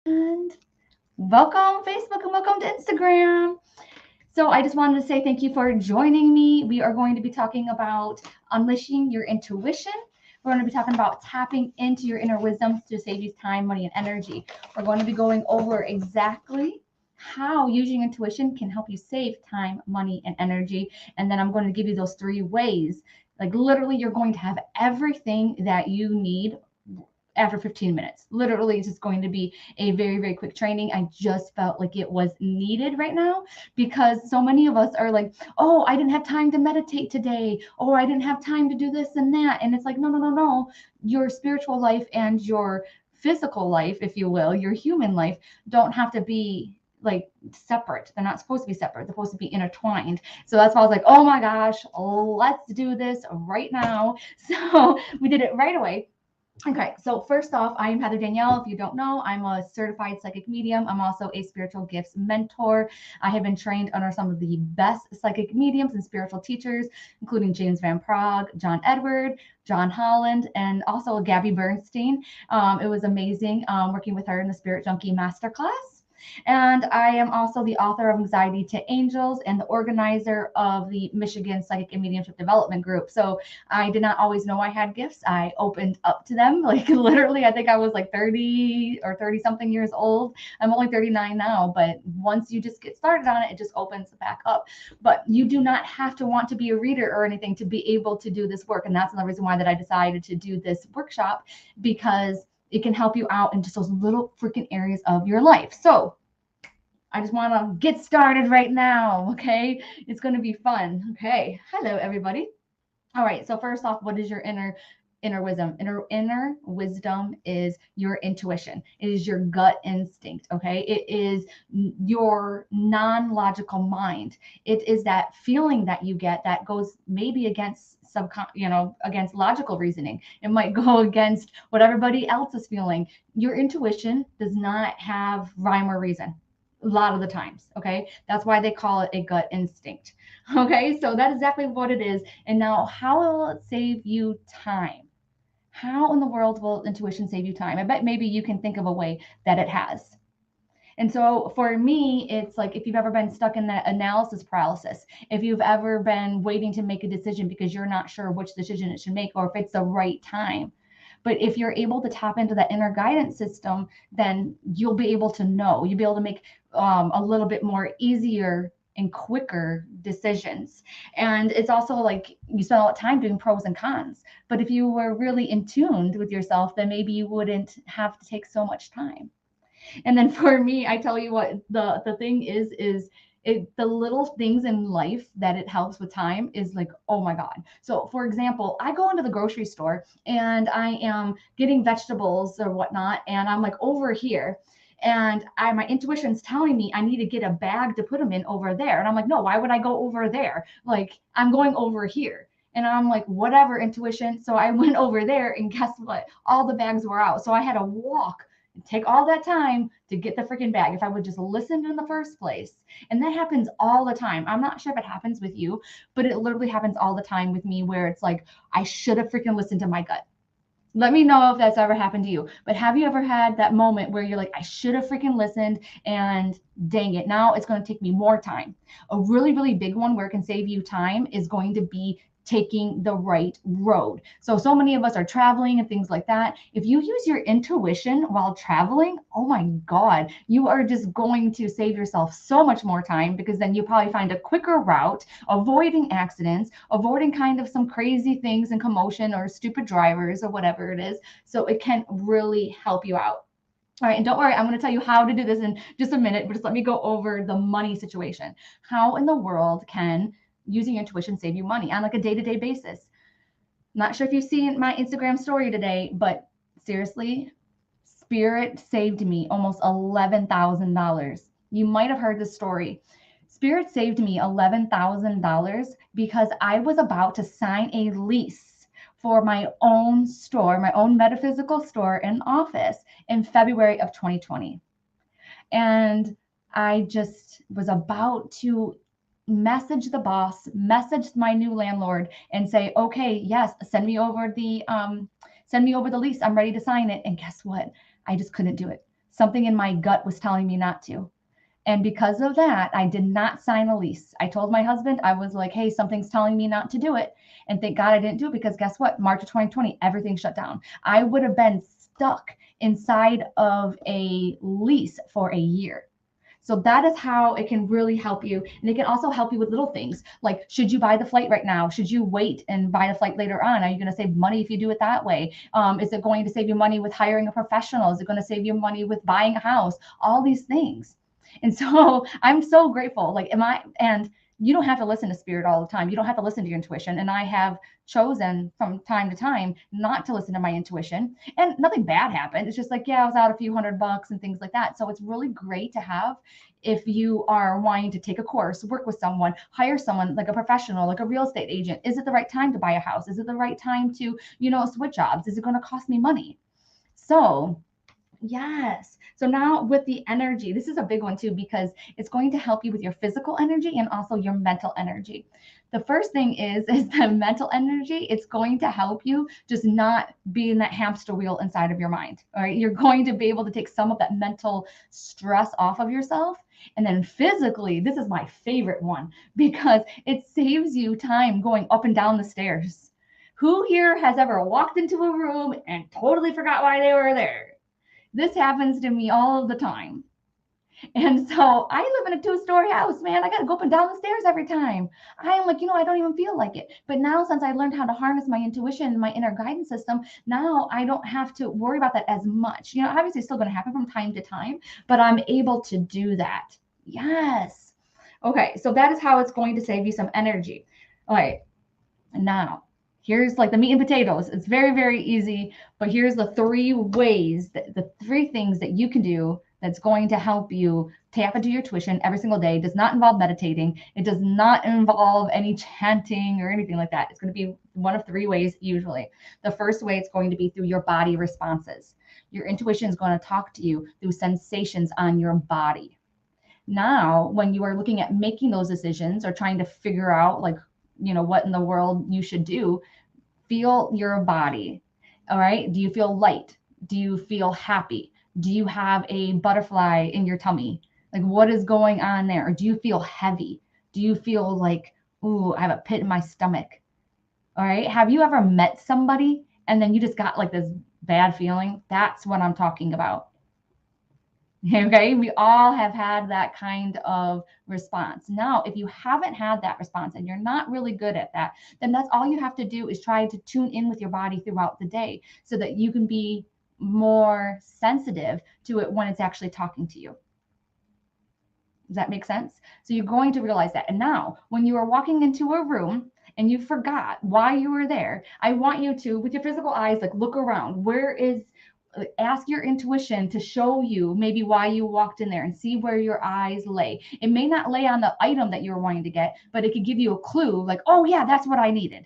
And welcome, Facebook, and welcome to Instagram. So, I just wanted to say thank you for joining me. We are going to be talking about unleashing your intuition. We're going to be talking about tapping into your inner wisdom to save you time, money, and energy. We're going to be going over exactly how using intuition can help you save time, money, and energy. And then I'm going to give you those three ways. Like, literally, you're going to have everything that you need after 15 minutes. Literally, it's just going to be a very, very quick training. I just felt like it was needed right now because so many of us are like, oh, I didn't have time to meditate today, or I didn't have time to do this and that. And it's like, no, no, no, no. Your spiritual life and your physical life, if you will, your human life, don't have to be like separate. They're not supposed to be separate. They're supposed to be intertwined. So that's why I was like, oh my gosh, let's do this right now. So we did it right away. Okay, so first off, I am Heather Danielle. If you don't know, I'm a certified psychic medium. I'm also a spiritual gifts mentor. I have been trained under some of the best psychic mediums and spiritual teachers, including James Van Praagh, John Edward, John Holland, and also Gabby Bernstein. It was amazing working with her in the Spirit Junkie Masterclass. And I am also the author of Anxiety to Angels and the organizer of the Michigan Psychic and Mediumship Development Group. So I did not always know I had gifts. I opened up to them. Like literally, I think I was like 30 or 30 something years old. I'm only 39 now, but once you just get started on it, it just opens back up. But you do not have to want to be a reader or anything to be able to do this work. And that's another reason why that I decided to do this workshop, because it can help you out in just those little freaking areas of your life. So I just want to get started right now. Okay. It's going to be fun. Okay. Hello, everybody. All right. So first off, what is your inner wisdom? Inner wisdom is your intuition. It is your gut instinct. Okay. It is your non-logical mind. It is that feeling that you get that goes maybe against against logical reasoning. It might go against what everybody else is feeling. Your intuition does not have rhyme or reason a lot of the times. Okay. That's why they call it a gut instinct. Okay. So that's exactly what it is. And now, how will it save you time? How in the world will intuition save you time? I bet maybe you can think of a way that it has. And so for me, it's like if you've ever been stuck in that analysis paralysis, if you've ever been waiting to make a decision because you're not sure which decision it should make or if it's the right time. But if you're able to tap into that inner guidance system, then you'll be able to know, you'll be able to make a little bit more easier and quicker decisions. And it's also like you spend a lot of time doing pros and cons. But if you were really in tuned with yourself, then maybe you wouldn't have to take so much time. And then for me, I tell you what, the thing is the little things in life that it helps with time is like, oh my God. So for example, I go into the grocery store and I am getting vegetables or whatnot, and I'm like over here. And my intuition's telling me I need to get a bag to put them in over there. And I'm like, no, why would I go over there? Like, I'm going over here. And I'm like, whatever, intuition. So I went over there, and guess what? All the bags were out. So I had to walk and take all that time to get the freaking bag if I would just listen in the first place. And that happens all the time. I'm not sure if it happens with you, but it literally happens all the time with me where it's like, I should have freaking listened to my gut. Let me know if that's ever happened to you. But have you ever had that moment where you're like, I should have freaking listened, and dang it, now it's going to take me more time? A really, really big one where it can save you time is going to be taking the right road. So many of us are traveling and things like that. If you use your intuition while traveling, oh my God, you are just going to save yourself so much more time, because then you probably find a quicker route, avoiding accidents, avoiding kind of some crazy things and commotion or stupid drivers or whatever it is. So it can really help you out. All right, and don't worry, I'm going to tell you how to do this in just a minute, but just let me go over the money situation. How in the world can using intuition save you money on like a day-to-day basis? Not sure if you've seen my Instagram story today, but seriously, Spirit saved me almost $11,000. You might have heard this story. Spirit saved me $11,000 because I was about to sign a lease for my own store, my own metaphysical store and office in February of 2020. And I just was about to message the boss, message my new landlord, and say, okay, yes, send me over the lease. I'm ready to sign it. And guess what? I just couldn't do it. Something in my gut was telling me not to. And because of that, I did not sign a lease. I told my husband, I was like, hey, something's telling me not to do it. And thank God I didn't do it, because guess what? March of 2020, everything shut down. I would have been stuck inside of a lease for a year. So that is how it can really help you. And it can also help you with little things like, should you buy the flight right now? Should you wait and buy the flight later on? Are you going to save money if you do it that way? Is it going to save you money with hiring a professional? Is it going to save you money with buying a house? All these things. And so I'm so grateful. Like, and you don't have to listen to spirit all the time. You don't have to listen to your intuition. And I have chosen from time to time not to listen to my intuition, and nothing bad happened. It's just like, yeah, I was out a few $100 and things like that. So it's really great to have, if you are wanting to take a course, work with someone, hire someone like a professional, like a real estate agent. Is it the right time to buy a house? Is it the right time to, switch jobs? Is it going to cost me money? So yes. So now with the energy, this is a big one too, because it's going to help you with your physical energy and also your mental energy. The first thing is the mental energy. It's going to help you just not be in that hamster wheel inside of your mind. All right. You're going to be able to take some of that mental stress off of yourself. And then physically, this is my favorite one, because it saves you time going up and down the stairs. Who here has ever walked into a room and totally forgot why they were there? This happens to me all the time. And so I live in a 2-story house, man. I got to go up and down the stairs every time. I'm like, I don't even feel like it. But now, since I learned how to harness my intuition and my inner guidance system, now I don't have to worry about that as much. Obviously it's still going to happen from time to time, but I'm able to do that. Yes. Okay. So that is how it's going to save you some energy. All right. Now, here's like the meat and potatoes. It's very, very easy, but here's the 3 ways, the 3 things that you can do that's going to help you tap into your intuition every single day. It does not involve meditating. It does not involve any chanting or anything like that. It's going to be one of 3 ways usually. The first way, it's going to be through your body responses. Your intuition is going to talk to you through sensations on your body. Now, when you are looking at making those decisions or trying to figure out like, what in the world you should do, feel your body. All right. Do you feel light? Do you feel happy? Do you have a butterfly in your tummy? Like, what is going on there? Or do you feel heavy? Do you feel like, ooh, I have a pit in my stomach? All right. Have you ever met somebody and then you just got like this bad feeling? That's what I'm talking about. Okay, we all have had that kind of response. Now, if you haven't had that response and you're not really good at that, then that's all you have to do is try to tune in with your body throughout the day so that you can be more sensitive to it when it's actually talking to you. Does that make sense? So you're going to realize that. And now, when you are walking into a room and you forgot why you were there, I want you to, with your physical eyes, like look around. Ask your intuition to show you maybe why you walked in there and see where your eyes lay. It may not lay on the item that you're wanting to get, but it could give you a clue like, oh yeah, that's what I needed.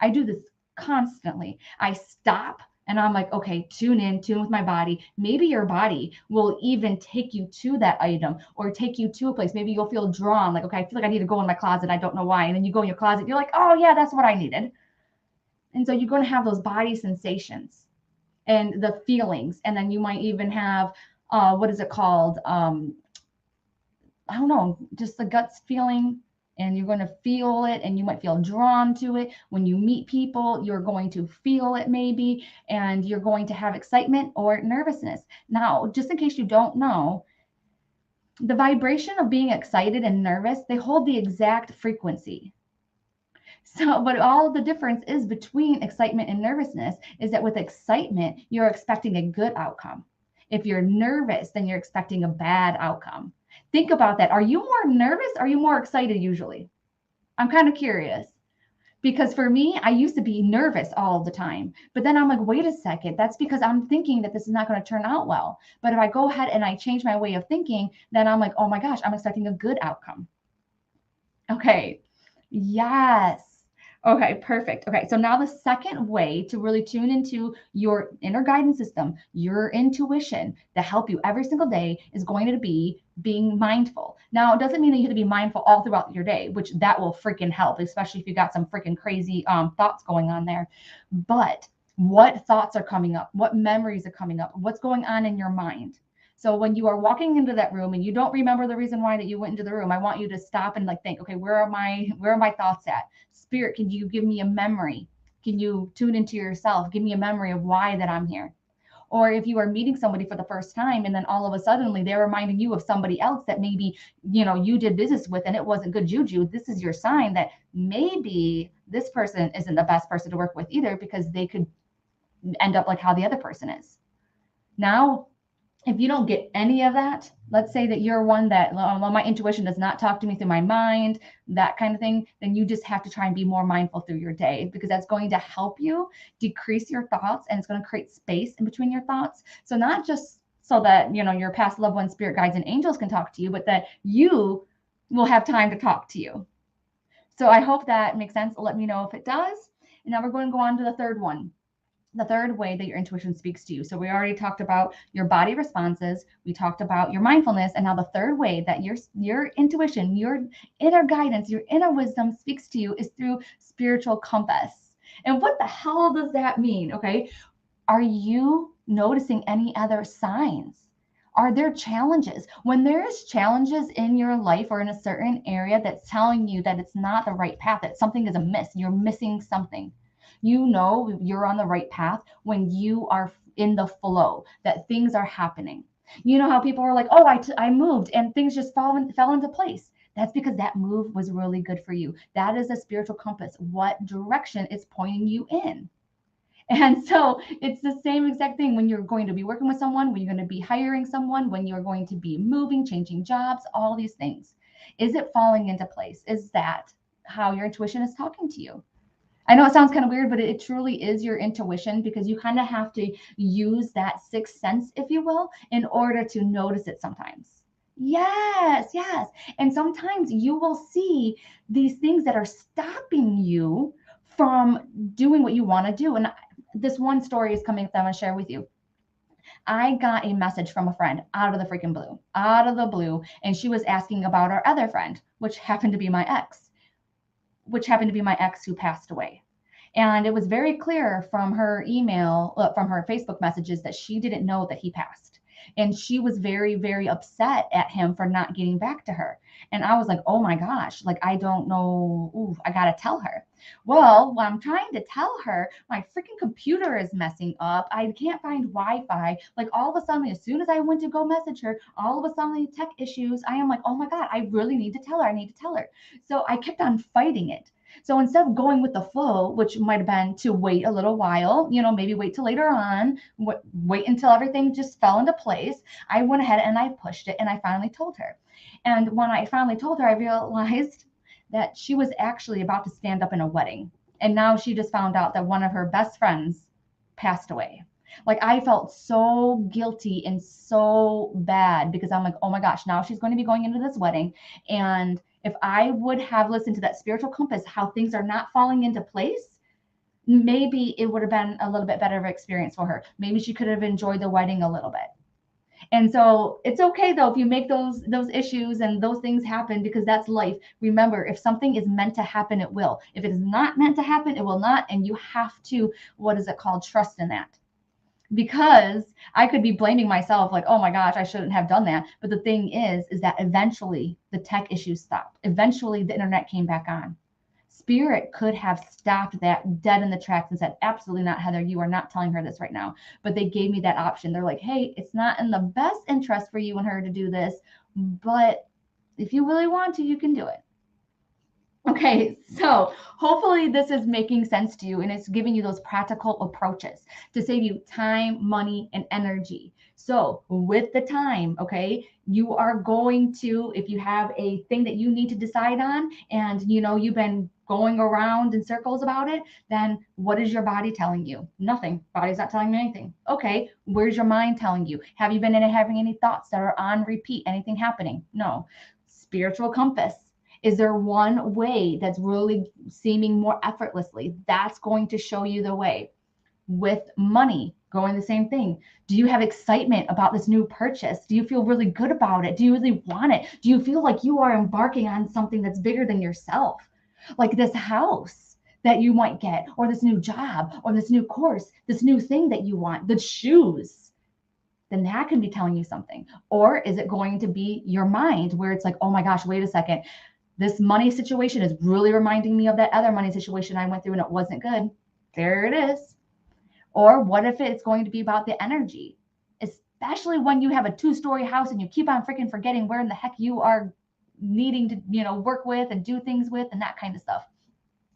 I do this constantly. I stop and I'm like, okay, tune with my body. Maybe your body will even take you to that item or take you to a place. Maybe you'll feel drawn, like, okay, I feel like I need to go in my closet. I don't know why. And then you go in your closet, you're like, oh yeah, that's what I needed. And so you're going to have those body sensations and the feelings. And then you might even have, what is it called? I don't know, just the guts feeling, and you're going to feel it and you might feel drawn to it. When you meet people, you're going to feel it maybe, and you're going to have excitement or nervousness. Now, just in case you don't know, the vibration of being excited and nervous, they hold the exact frequency. So, but all the difference is between excitement and nervousness is that with excitement, you're expecting a good outcome. If you're nervous, then you're expecting a bad outcome. Think about that. Are you more nervous? Or are you more excited usually? I'm kind of curious, because for me, I used to be nervous all the time, but then I'm like, wait a second, that's because I'm thinking that this is not going to turn out well. But if I go ahead and I change my way of thinking, then I'm like, oh my gosh, I'm expecting a good outcome. Okay. Yes. Okay, perfect. Okay, so now the second way to really tune into your inner guidance system, your intuition to help you every single day is going to be being mindful. Now, it doesn't mean that you have to be mindful all throughout your day, which that will freaking help, especially if you got some freaking crazy thoughts going on there. But what thoughts are coming up? What memories are coming up? What's going on in your mind? So when you are walking into that room and you don't remember the reason why that you went into the room, I want you to stop and like think, okay, where are my thoughts at? Spirit, can you give me a memory? Can you tune into yourself? Give me a memory of why that I'm here. Or if you are meeting somebody for the first time and then all of a sudden they're reminding you of somebody else that maybe you did business with and it wasn't good juju, this is your sign that maybe this person isn't the best person to work with either, because they could end up like how the other person is. Now, if you don't get any of that, let's say that you're one that, well, my intuition does not talk to me through my mind, that kind of thing, then you just have to try and be more mindful through your day, because that's going to help you decrease your thoughts and it's going to create space in between your thoughts. So not just so that, your past loved ones, spirit guides, and angels can talk to you, but that you will have time to talk to you. So I hope that makes sense. Let me know if it does. And now we're going to go on to the third one. The third way that your intuition speaks to you. So we already talked about your body responses, we talked about your mindfulness, and now the third way that your intuition, your inner guidance, your inner wisdom speaks to you is through spiritual compass. And what the hell does that mean? Okay, are you noticing any other signs? Are there challenges? When there's challenges in your life or in a certain area that's telling you that it's not the right path, that something is amiss, you're missing something, you're on the right path when you are in the flow, that things are happening. You know how people are like, oh, I moved and things just fell into place. That's because that move was really good for you. That is a spiritual compass. What direction it's pointing you in? And so it's the same exact thing when you're going to be working with someone, when you're going to be hiring someone, when you're going to be moving, changing jobs, all these things. Is it falling into place? Is that how your intuition is talking to you? I know it sounds kind of weird, but it truly is your intuition, because you kind of have to use that sixth sense, if you will, in order to notice it sometimes. Yes, yes. And sometimes you will see these things that are stopping you from doing what you want to do. And this one story is coming that I'm going to share with you. I got a message from a friend out of the freaking blue, out of the blue. And she was asking about our other friend, which happened to be my ex who passed away. And it was very clear from her email, from her Facebook messages, that she didn't know that he passed. And she was very, very upset at him for not getting back to her. And I was like, oh my gosh, like, I don't know. Ooh, I got to tell her. Well, when I'm trying to tell her, my freaking computer is messing up. I can't find Wi-Fi. Like, all of a sudden, as soon as I went to go message her, all of a sudden, tech issues. I am like, oh my God, I really need to tell her. I need to tell her. So I kept on fighting it. So instead of going with the flow, which might have been to wait a little while, maybe wait till later on, wait until everything just fell into place, I went ahead and I pushed it and I finally told her. And when I finally told her, I realized that she was actually about to stand up in a wedding. And now she just found out that one of her best friends passed away. Like, I felt so guilty and so bad, because I'm like, oh my gosh, now she's going to be going into this wedding. And if I would have listened to that spiritual compass, how things are not falling into place, maybe it would have been a little bit better of an experience for her. Maybe she could have enjoyed the wedding a little bit. And so it's okay though if you make those issues and those things happen, because that's life. Remember, if something is meant to happen, it will. If it is not meant to happen, it will not. And you have to, what is it called, trust in that. Because I could be blaming myself, like, oh my gosh, I shouldn't have done that. But the thing is that eventually the tech issues stopped. Eventually the internet came back on. Spirit could have stopped that dead in the tracks and said, absolutely not, Heather, you are not telling her this right now. But they gave me that option. They're like, hey, it's not in the best interest for you and her to do this, but if you really want to, you can do it. Okay, so hopefully this is making sense to you and it's giving you those practical approaches to save you time, money, and energy. So with the time, okay, you are going to, if you have a thing that you need to decide on and you've been going around in circles about it, then what is your body telling you? Nothing. Body's not telling you anything. Okay, where's your mind telling you? Have you been having any thoughts that are on repeat? Anything happening? No. Spiritual compass. Is there one way that's really seeming more effortlessly? That's going to show you the way. With money, going the same thing. Do you have excitement about this new purchase? Do you feel really good about it? Do you really want it? Do you feel like you are embarking on something that's bigger than yourself? Like this house that you might get, or this new job, or this new course, this new thing that you want, the shoes. then that can be telling you something. Or is it going to be your mind where it's like, oh my gosh, wait a second. This money situation is really reminding me of that other money situation I went through and it wasn't good. There it is. Or what if it's going to be about the energy? Especially when you have a 2-story house and you keep on freaking forgetting where in the heck you are needing to, work with and do things with and that kind of stuff.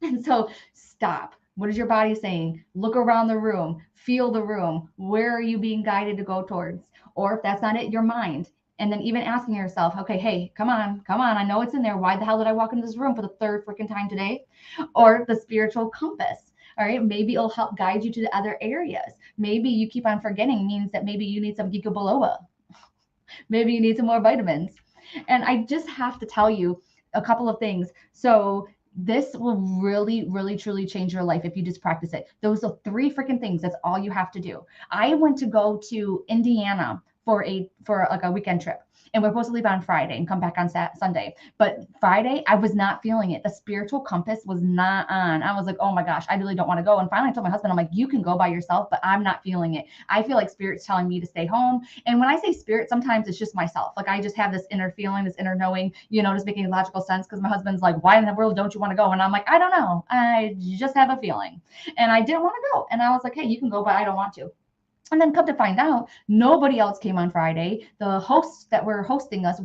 And so stop. What is your body saying? Look around the room, feel the room. Where are you being guided to go towards? Or if that's not it, your mind. And then even asking yourself, okay, hey, come on. I know it's in there. Why the hell did I walk into this room for the third freaking time today? Or the spiritual compass. All right. Maybe it'll help guide you to the other areas. Maybe you keep on forgetting means that maybe you need some ginkgo biloba. Maybe you need some more vitamins. And I just have to tell you a couple of things. So this will really, really, truly change your life if you just practice it. Those are 3 freaking things. That's all you have to do. I went to go to Indiana for like a weekend trip. And we're supposed to leave on Friday and come back on Sunday. But Friday, I was not feeling it. The spiritual compass was not on. I was like, oh my gosh, I really don't want to go. And finally I told my husband, I'm like, you can go by yourself, but I'm not feeling it. I feel like spirit's telling me to stay home. And when I say spirit, sometimes it's just myself. Like I just have this inner feeling, this inner knowing, just making logical sense. Because my husband's like, why in the world don't you want to go? And I'm like, I don't know. I just have a feeling. And I didn't want to go. And I was like, hey, you can go, but I don't want to. And then come to find out, nobody else came on Friday. The hosts that were hosting us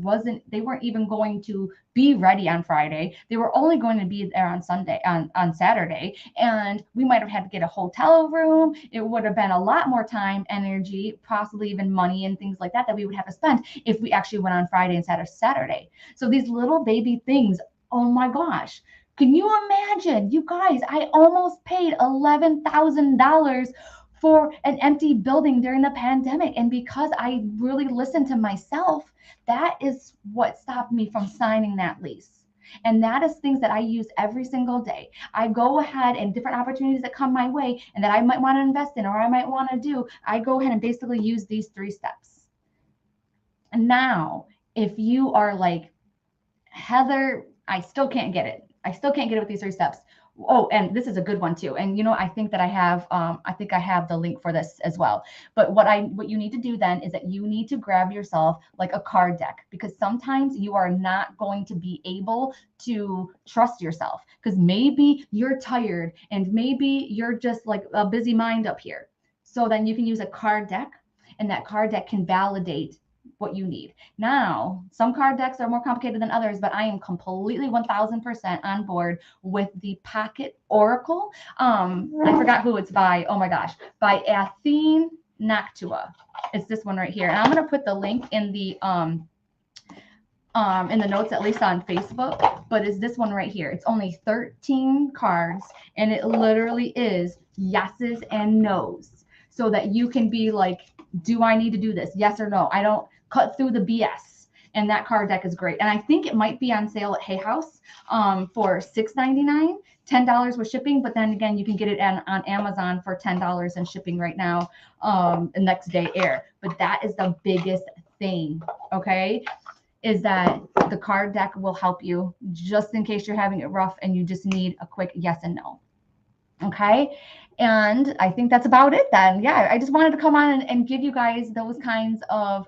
they weren't even going to be ready on Friday. They were only going to be there on Saturday. And we might have had to get a hotel room. It would have been a lot more time, energy, possibly even money and things like that we would have to spend if we actually went on Friday instead of Saturday. So these little baby things, oh my gosh. Can you imagine? You guys, I almost paid $11,000 for an empty building during the pandemic. And because I really listened to myself, that is what stopped me from signing that lease. And that is things that I use every single day. I go ahead and different opportunities that come my way and that I might want to invest in or I might want to do, I go ahead and basically use these 3 steps. And now, if you are like, Heather, I still can't get it. With these 3 steps. Oh, and this is a good one too. And I think that I have the link for this as well. But what you need to do then is that you need to grab yourself like a card deck, because sometimes you are not going to be able to trust yourself because maybe you're tired and maybe you're just like a busy mind up here. So then you can use a card deck, and that card deck can validate what you need. Now, some card decks are more complicated than others, but I am completely 1000% on board with the Pocket Oracle. I forgot who it's by. Oh my gosh, by Athene Noctua. It's this one right here. And I'm going to put the link in the notes, at least on Facebook, but it's this one right here. It's only 13 cards and it literally is yeses and nos, so that you can be like, do I need to do this? Yes or no? I don't cut through the BS. And that card deck is great. And I think it might be on sale at Hay House for $6.99, $10 with shipping. But then again, you can get it on Amazon for $10 and shipping right now, the next day air. But that is the biggest thing, okay? Is that the card deck will help you just in case you're having it rough and you just need a quick yes and no. Okay. And I think that's about it then. Yeah, I just wanted to come on and give you guys those kinds of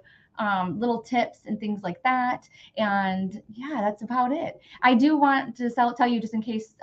little tips and things like that. And yeah, that's about it. I do want to tell you, just in case,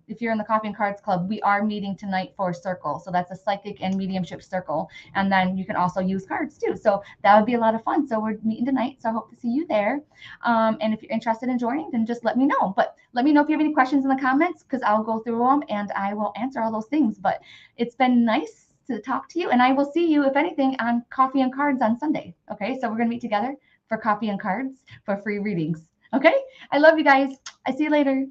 if you're in the Coffee and Cards Club, we are meeting tonight for Circle. So that's a psychic and mediumship circle. And then you can also use cards too. So that would be a lot of fun. So we're meeting tonight. So I hope to see you there. And if you're interested in joining, then just let me know. But let me know if you have any questions in the comments, because I'll go through them and I will answer all those things. But it's been nice to talk to you, and I will see you, if anything, on Coffee and Cards on Sunday. Okay, so we're gonna meet together for Coffee and Cards for free readings. Okay, I love you guys. I see you later.